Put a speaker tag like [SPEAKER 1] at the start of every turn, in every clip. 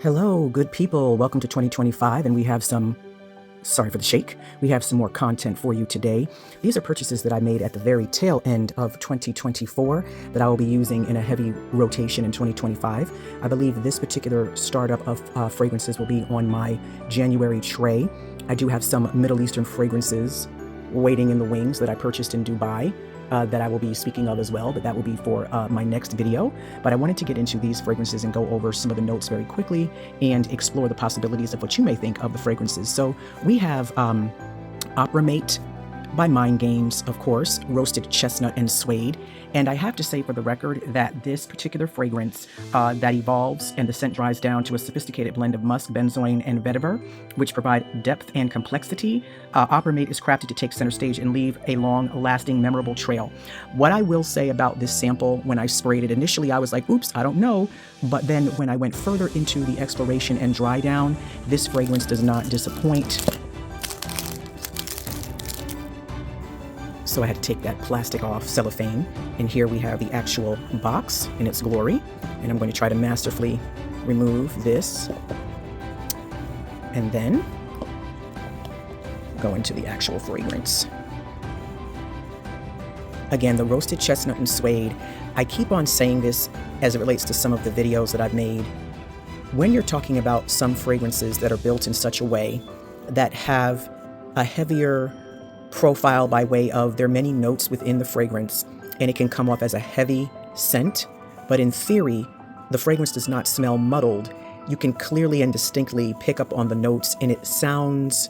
[SPEAKER 1] Hello, good people. Welcome to 2025, and we have some, sorry for the shake, we have some more content for you today. These are purchases that I made at the very tail end of 2024 that I will be using in a heavy rotation in 2025. I believe this particular startup of fragrances will be on my January tray. I do have some Middle Eastern fragrances waiting in the wings that I purchased in Dubai. That I will be speaking of as well, but that will be for my next video. But I wanted to get into these fragrances and go over some of the notes very quickly and explore the possibilities of what you may think of the fragrances. So we have Opera Mate by Mind Games, of course, roasted chestnut and suede. And I have to say for the record that this particular fragrance that evolves and the scent dries down to a sophisticated blend of musk, benzoin, and vetiver, which provide depth and complexity. Opera Mate is crafted to take center stage and leave a long-lasting, memorable trail. What I will say about this sample, when I sprayed it initially, I was like, oops, I don't know. But then when I went further into the exploration and dry down, this fragrance does not disappoint. So I had to take that plastic off, cellophane, and here we have the actual box in its glory. And I'm going to try to masterfully remove this and then go into the actual fragrance. Again, the roasted chestnut and suede, I keep on saying this as it relates to some of the videos that I've made. When you're talking about some fragrances that are built in such a way that have a heavier profile by way of there are many notes within the fragrance, and it can come off as a heavy scent, but in theory the fragrance does not smell muddled. You can clearly and distinctly pick up on the notes, and it sounds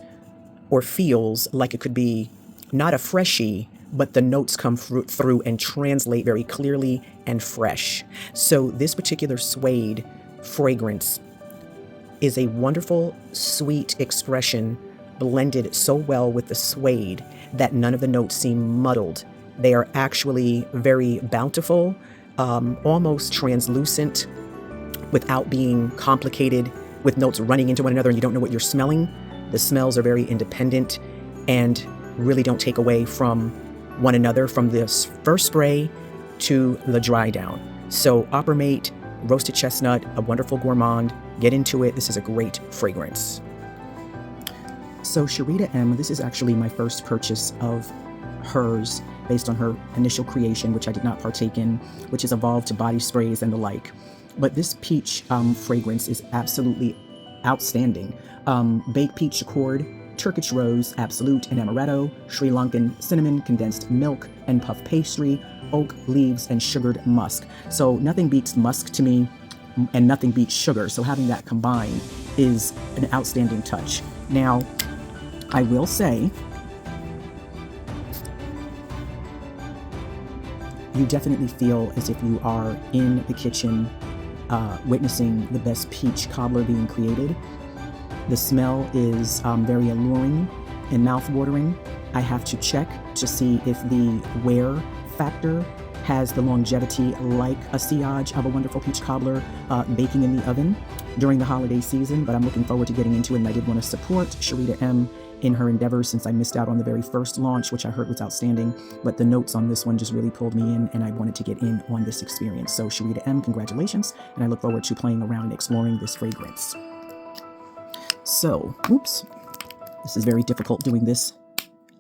[SPEAKER 1] or feels like it could be not a freshie, but the notes come through and translate very clearly and fresh. So this particular suede fragrance is a wonderful, sweet expression blended so well with the suede that none of the notes seem muddled. They are actually very bountiful, almost translucent, without being complicated with notes running into one another and you don't know what you're smelling. The smells are very independent and really don't take away from one another from this first spray to the dry down. So Opera Mate, roasted chestnut, a wonderful gourmand. Get into it. This is a great fragrance. So Sharita M, this is actually my first purchase of hers based on her initial creation, which I did not partake in, which is evolved to body sprays and the like. But this peach fragrance is absolutely outstanding. Baked peach accord, Turkish rose, absolute and amaretto, Sri Lankan cinnamon, condensed milk and puff pastry, oak leaves and sugared musk. So nothing beats musk to me and nothing beats sugar. So having that combined is an outstanding touch. Now, I will say, you definitely feel as if you are in the kitchen witnessing the best peach cobbler being created. The smell is very alluring and mouth-watering. I have to check to see if the wear factor has the longevity like a sillage of a wonderful peach cobbler baking in the oven during the holiday season, but I'm looking forward to getting into it, and I did want to support Sharita M in her endeavors since I missed out on the very first launch, which I heard was outstanding, but the notes on this one just really pulled me in, and I wanted to get in on this experience. So Sharita M, congratulations, and I look forward to playing around and exploring this fragrance. So, oops, this is very difficult doing this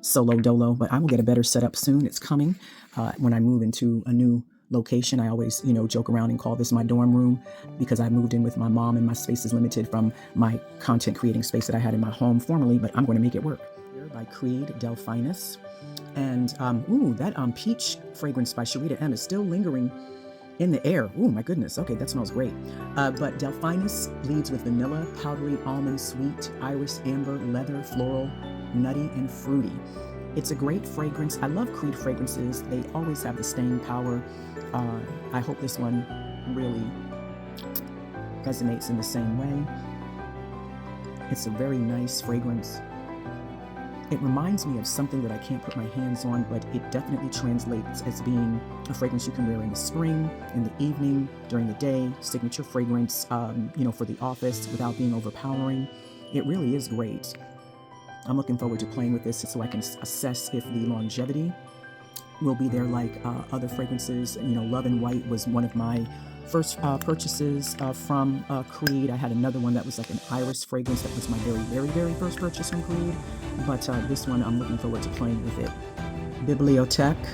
[SPEAKER 1] solo dolo, but I will get a better setup soon. It's coming. When I move into a new location, I always, joke around and call this my dorm room because I moved in with my mom and my space is limited from my content creating space that I had in my home formerly, but I'm going to make it work. Here by Creed Delphinus. And, that peach fragrance by Sharita M is still lingering in the air. Oh my goodness. Okay, that smells great. But Delphinus leads with vanilla, powdery, almond, sweet, iris, amber, leather, floral, nutty, and fruity. It's a great fragrance. I love Creed fragrances. They always have the staying power. I hope this one really resonates in the same way. It's a very nice fragrance. It reminds me of something that I can't put my hands on, but it definitely translates as being a fragrance you can wear in the spring, in the evening, during the day, signature fragrance, for the office without being overpowering. It really is great. I'm looking forward to playing with this so I can assess if the longevity will be there like other fragrances. You know, Love and White was one of my first purchases from Creed. I had another one that was like an iris fragrance. That was my very first purchase from Creed. But this one, I'm looking forward to playing with it. Bibliothèque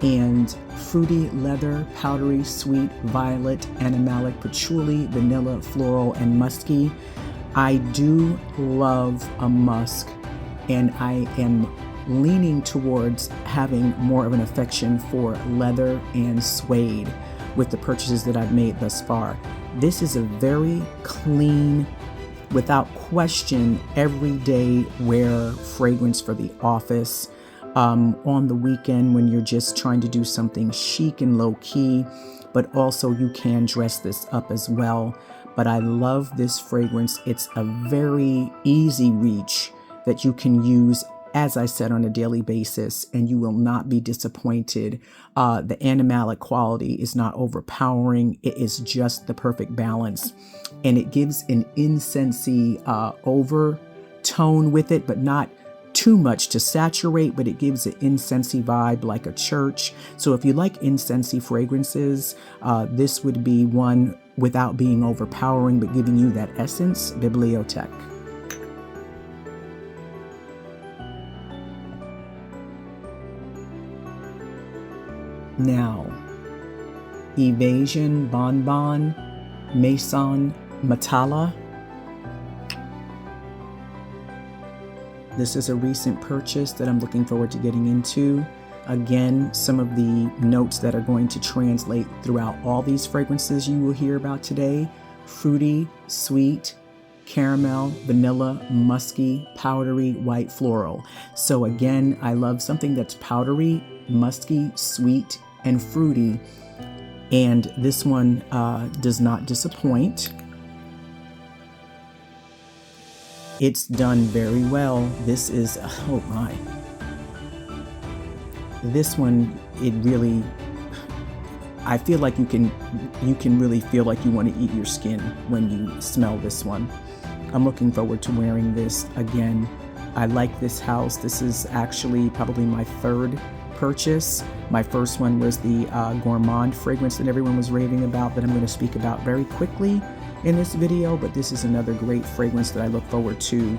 [SPEAKER 1] and fruity, leather, powdery, sweet, violet, animalic, patchouli, vanilla, floral, and musky. I do love a musk, and I am leaning towards having more of an affection for leather and suede with the purchases that I've made thus far. This is a very clean, without question, everyday wear fragrance for the office. On the weekend when you're just trying to do something chic and low key, but also you can dress this up as well. But I love this fragrance. It's a very easy reach that you can use, as I said, on a daily basis, and you will not be disappointed. The animalic quality is not overpowering. It is just the perfect balance, and it gives an incensey overtone with it, but not too much to saturate, but it gives an incensey vibe like a church. So if you like incensey fragrances, this would be one without being overpowering, but giving you that essence. Bibliothèque. Now, Evasion Bonbon Maison Matala. This is a recent purchase that I'm looking forward to getting into. Again, some of the notes that are going to translate throughout all these fragrances you will hear about today: fruity, sweet, caramel, vanilla, musky, powdery, white, floral. So again, I love something that's powdery, musky, sweet, and fruity. And this one does not disappoint. It's done very well. This is, oh my. This one, it really, I feel like you can really feel like you want to eat your skin when you smell this one. I'm looking forward to wearing this again. I like this house. This is actually probably my third purchase. My first one was the Gourmand fragrance that everyone was raving about, that I'm going to speak about very quickly in this video, but this is another great fragrance that I look forward to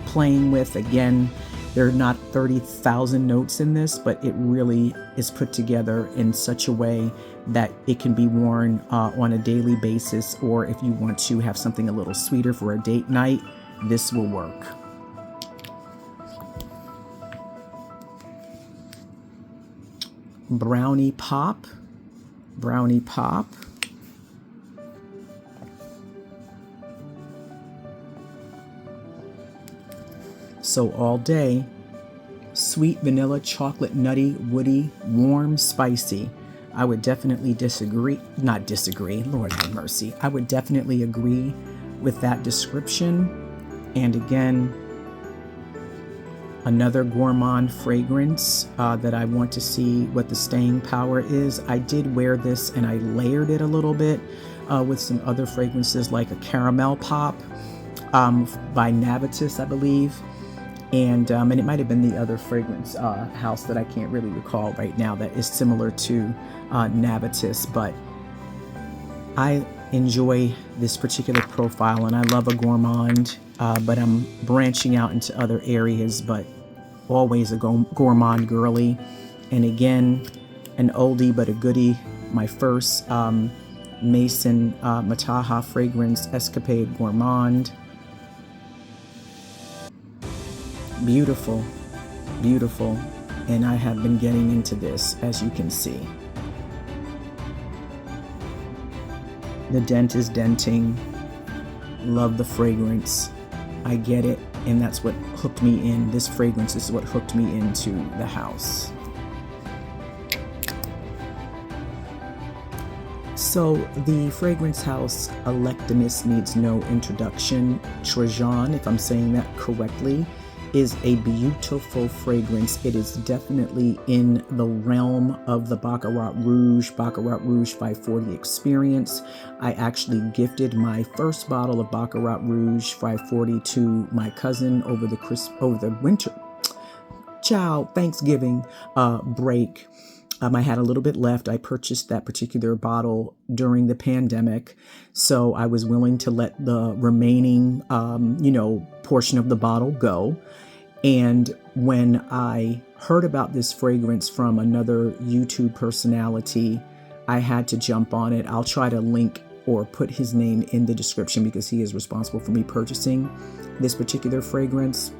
[SPEAKER 1] playing with. Again, there are not 30,000 notes in this, but it really is put together in such a way that it can be worn on a daily basis, or if you want to have something a little sweeter for a date night, this will work. Brownie Pop. Brownie Pop. So all day, sweet, vanilla, chocolate, nutty, woody, warm, spicy. I would definitely not disagree, Lord have mercy. I would definitely agree with that description. And again, another gourmand fragrance that I want to see what the staying power is. I did wear this and I layered it a little bit with some other fragrances like a caramel pop by Navitus, I believe. And it might have been the other fragrance house that I can't really recall right now that is similar to Navitus, but I enjoy this particular profile and I love a gourmand, but I'm branching out into other areas, but always a gourmand girly. And again, an oldie but a goodie, my first Maison Mataha fragrance, Escapade Gourmand. Beautiful, beautiful, and I have been getting into this, as you can see. The dent is denting. Love the fragrance. I get it, and that's what hooked me in. This fragrance is what hooked me into the house. So the fragrance house Electimus needs no introduction. Trajan, if I'm saying that correctly, is a beautiful fragrance. It is definitely in the realm of the Baccarat Rouge 540 experience. I actually gifted my first bottle of Baccarat Rouge 540 to my cousin over the winter. child Thanksgiving break. I had a little bit left. I purchased that particular bottle during the pandemic, so I was willing to let the remaining, portion of the bottle go. And when I heard about this fragrance from another YouTube personality, I had to jump on it. I'll try to link or put his name in the description because he is responsible for me purchasing this particular fragrance.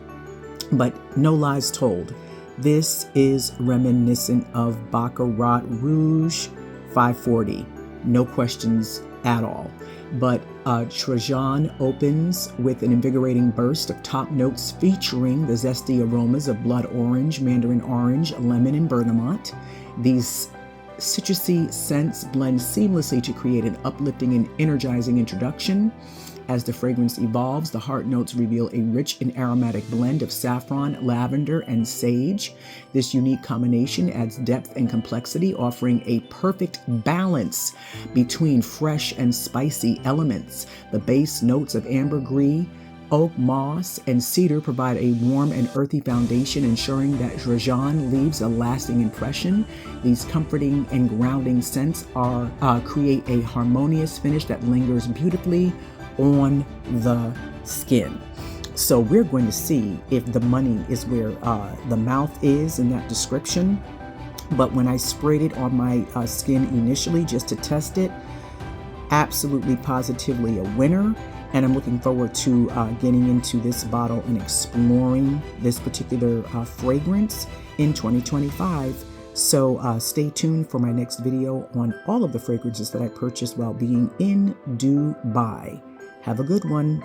[SPEAKER 1] But no lies told. This is reminiscent of Baccarat Rouge 540. No questions at all. But Trajan opens with an invigorating burst of top notes featuring the zesty aromas of blood orange, mandarin orange, lemon, and bergamot. These citrusy scents blend seamlessly to create an uplifting and energizing introduction. As the fragrance evolves, the heart notes reveal a rich and aromatic blend of saffron, lavender, and sage. This unique combination adds depth and complexity, offering a perfect balance between fresh and spicy elements. The base notes of ambergris, oak, moss, and cedar provide a warm and earthy foundation, ensuring that Trajan leaves a lasting impression. These comforting and grounding scents create a harmonious finish that lingers beautifully on the skin. So we're going to see if the money is where the mouth is in that description. But when I sprayed it on my skin initially just to test it, absolutely positively a winner. And I'm looking forward to getting into this bottle and exploring this particular fragrance in 2025. So stay tuned for my next video on all of the fragrances that I purchased while being in Dubai. Have a good one.